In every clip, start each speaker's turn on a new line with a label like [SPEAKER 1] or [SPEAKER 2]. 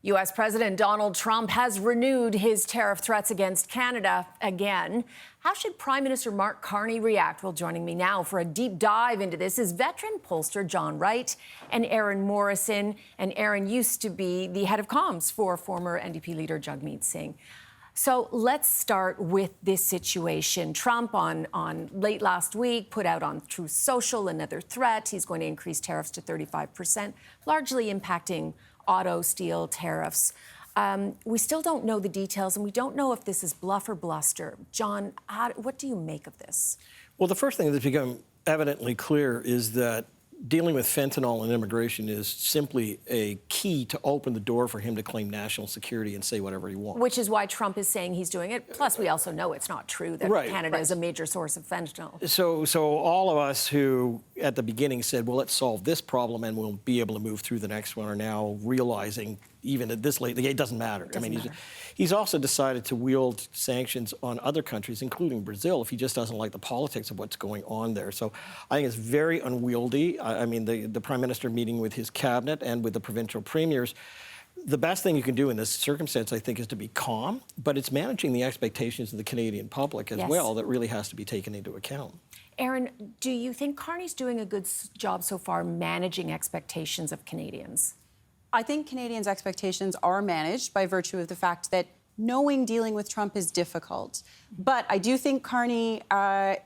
[SPEAKER 1] U.S. President Donald Trump has renewed his tariff threats against Canada again. How should Prime Minister Mark Carney react? Well, joining me now for a deep dive into this is veteran pollster John Wright and Erin Morrison. And Erin used to be the head of comms for former NDP leader Jagmeet Singh. So let's start with this situation. Trump on late last week put out on Truth Social another threat. He's going to increase tariffs to 35%, largely impacting auto, steel, tariffs. We still don't know the details, and we don't know if this is bluff or bluster. John, what do you make of this?
[SPEAKER 2] Well, the first thing that's become evidently clear is that dealing with fentanyl and immigration is simply a key to open the door for him to claim national security and say whatever he wants.
[SPEAKER 1] Which is why Trump is saying he's doing it. Plus, we also know it's not true that Canada is a major source of fentanyl.
[SPEAKER 2] So all of us who at the beginning said, well, let's solve this problem and we'll be able to move through the next one, are now realizing, even at this late, it doesn't matter. He's also decided to wield sanctions on other countries, including Brazil, if he just doesn't like the politics of what's going on there. So I think it's very unwieldy. The Prime Minister meeting with his cabinet and with the provincial premiers, the best thing you can do in this circumstance, I think, is to be calm, but it's managing the expectations of the Canadian public as well that really has to be taken into account.
[SPEAKER 1] Erin, do you think Carney's doing a good job so far managing expectations of Canadians?
[SPEAKER 3] I think Canadians' expectations are managed by virtue of the fact that knowing dealing with Trump is difficult. But I do think Carney,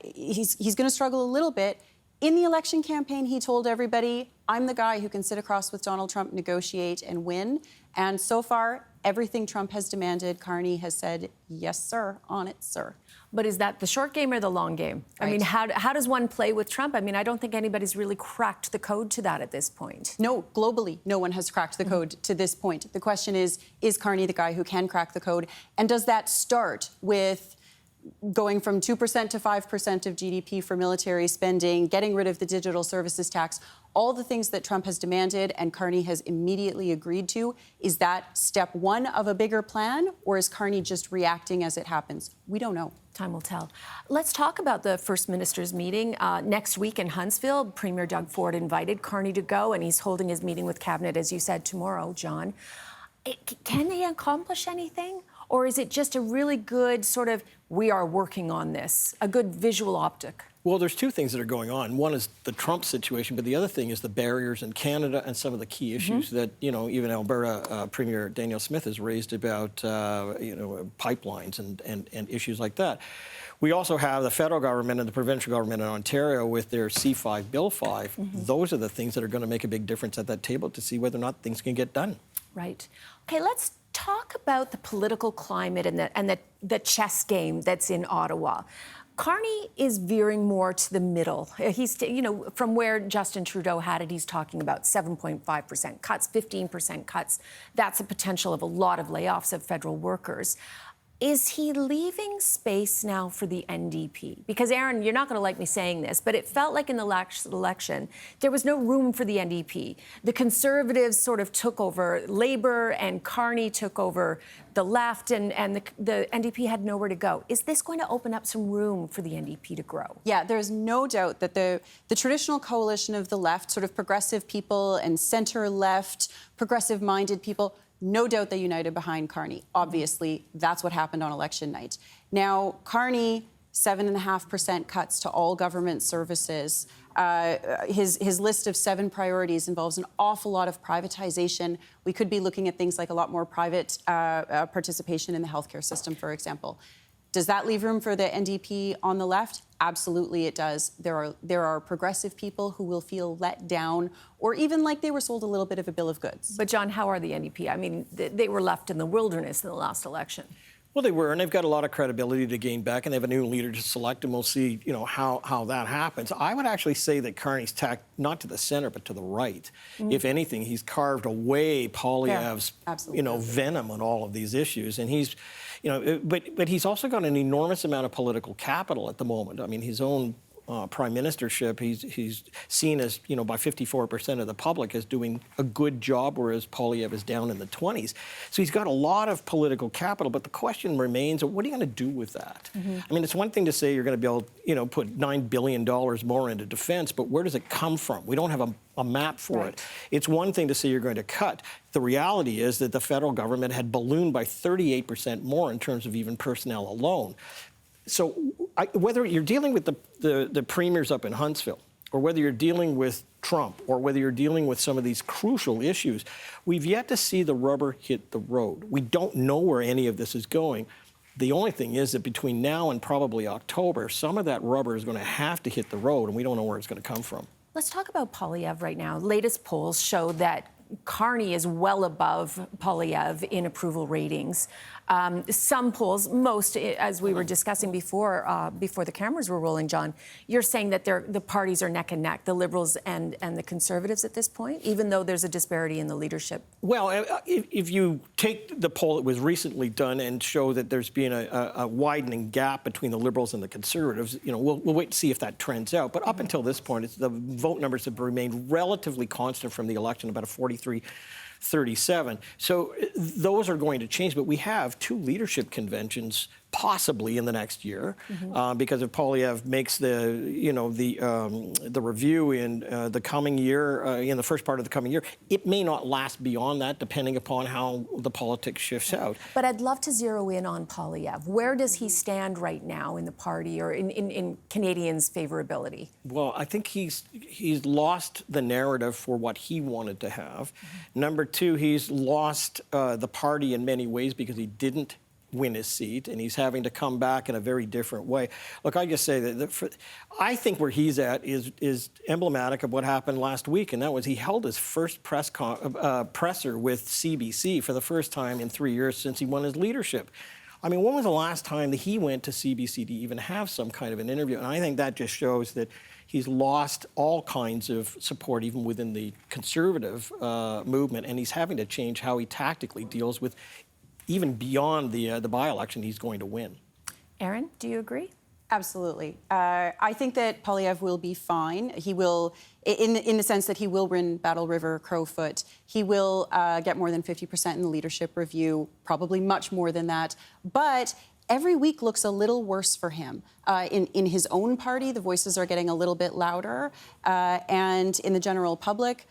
[SPEAKER 3] he's going to struggle a little bit. In the election campaign, he told everybody, I'm the guy who can sit across with Donald Trump, negotiate and win. And so far, everything Trump has demanded, Carney has said, yes, sir, on it, sir.
[SPEAKER 1] But is that the short game or the long game? Right. I mean, how does one play with Trump? I mean, I don't think anybody's really cracked the code to that at this point.
[SPEAKER 3] No, globally, no one has cracked the code to this point. The question is Carney the guy who can crack the code? And does that start with going from 2% to 5% of GDP for military spending, getting rid of the digital services tax, all the things that Trump has demanded and Carney has immediately agreed to? Is that step one of a bigger plan, or is Carney just reacting as it happens? We don't know.
[SPEAKER 1] Time will tell. Let's talk about the First Minister's meeting next week in Huntsville. Premier Doug Ford invited Carney to go, and he's holding his meeting with Cabinet, as you said, tomorrow, John. Can they accomplish anything? Or is it just a really good sort of, we are working on this, a good visual optic?
[SPEAKER 2] Well, there's two things that are going on. One is the Trump situation, but the other thing is the barriers in Canada and some of the key issues that, even Alberta Premier Danielle Smith has raised about, pipelines and issues like that. We also have the federal government and the provincial government in Ontario with their C5, Bill 5. Those are the things that are going to make a big difference at that table to see whether or not things can get done.
[SPEAKER 1] Right. Okay, let's talk about the political climate and the chess game that's in Ottawa. Carney is veering more to the middle. He's, from where Justin Trudeau had it, he's talking about 7.5% cuts, 15% cuts. That's a potential of a lot of layoffs of federal workers. Is he leaving space now for the NDP? Because, Erin, you're not going to like me saying this, but it felt like in the last election, there was no room for the NDP. The Conservatives sort of took over Labour, and Carney took over the left, and the NDP had nowhere to go. Is this going to open up some room for the NDP to grow?
[SPEAKER 3] Yeah, there's no doubt that the traditional coalition of the left, sort of progressive people and centre-left, progressive-minded people, no doubt they united behind Carney. Obviously, that's what happened on election night. Now, Carney, 7.5% cuts to all government services. His list of 7 priorities involves an awful lot of privatization. We could be looking at things like a lot more private participation in the healthcare system, for example. Does that leave room for the NDP on the left? Absolutely it does. There are progressive people who will feel let down or even like they were sold a little bit of a bill of goods.
[SPEAKER 1] But, John, how are the NDP? I mean, they were left in the wilderness in the last election.
[SPEAKER 2] Well, they were, and they've got a lot of credibility to gain back, and they have a new leader to select, and we'll see, how that happens. I would actually say that Carney's tacked not to the center, but to the right. If anything, he's carved away Poilievre's, venom on all of these issues, and he's, but he's also got an enormous amount of political capital at the moment. I mean, his own prime ministership, he's seen as, by 54% of the public as doing a good job, whereas Poilievre is down in the 20s. So he's got a lot of political capital, but the question remains, what are you going to do with that? I mean, it's one thing to say you're going to be able, put $9 billion more into defense, but where does it come from? We don't have a map for it. It's one thing to say you're going to cut. The reality is that the federal government had ballooned by 38% more in terms of even personnel alone. So whether you're dealing with the premiers up in Huntsville, or whether you're dealing with Trump, or whether you're dealing with some of these crucial issues, we've yet to see the rubber hit the road. We don't know where any of this is going. The only thing is that between now and probably October, some of that rubber is going to have to hit the road, and we don't know where it's going to come from.
[SPEAKER 1] Let's talk about Poilievre right now. Latest polls show that Carney is well above Poilievre in approval ratings. Some polls, most, as we were discussing before the cameras were rolling, John, you're saying that the parties are neck and neck, the Liberals and the Conservatives at this point, even though there's a disparity in the leadership.
[SPEAKER 2] Well, if you take the poll that was recently done and show that there's been a widening gap between the Liberals and the Conservatives, we'll wait to see if that trends out. But up until this point, the vote numbers have remained relatively constant from the election, about a 43-37. So those are going to change, but we have two leadership conventions possibly in the next year, because if Poilievre makes the review in the coming year, in the first part of the coming year, it may not last beyond that, depending upon how the politics shifts out.
[SPEAKER 1] But I'd love to zero in on Poilievre. Where does he stand right now in the party or in Canadians' favorability?
[SPEAKER 2] Well, I think he's lost the narrative for what he wanted to have. Number two, he's lost the party in many ways because he didn't win his seat, and he's having to come back in a very different way. Look, I just say that I think where he's at is emblematic of what happened last week, and that was he held his first presser with CBC for the first time in 3 years since he won his leadership. I mean, when was the last time that he went to CBC to even have some kind of an interview? And I think that just shows that he's lost all kinds of support, even within the Conservative movement, and he's having to change how he tactically deals with even beyond the by-election he's going to win.
[SPEAKER 1] Erin, do you agree?
[SPEAKER 3] Absolutely. I think that Poilievre will be fine. He will, in the sense that he will win Battle River, Crowfoot. He will get more than 50% in the leadership review, probably much more than that. But every week looks a little worse for him. In his own party, the voices are getting a little bit louder. And in the general public,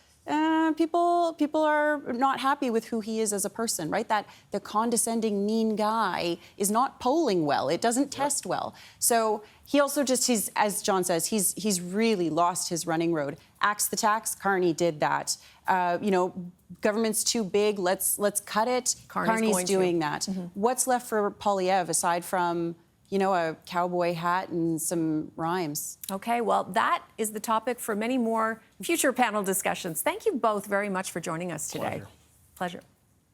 [SPEAKER 3] people are not happy with who he is as a person, right? That the condescending, mean guy is not polling well. It doesn't test well. So he also he's, as John says, he's really lost his running road. Axe the tax, Carney did that. Government's too big, let's cut it. Carney's doing that. What's left for Poilievre aside from a cowboy hat and some rhymes?
[SPEAKER 1] Okay, well, that is the topic for many more future panel discussions. Thank you both very much for joining us today.
[SPEAKER 2] Pleasure.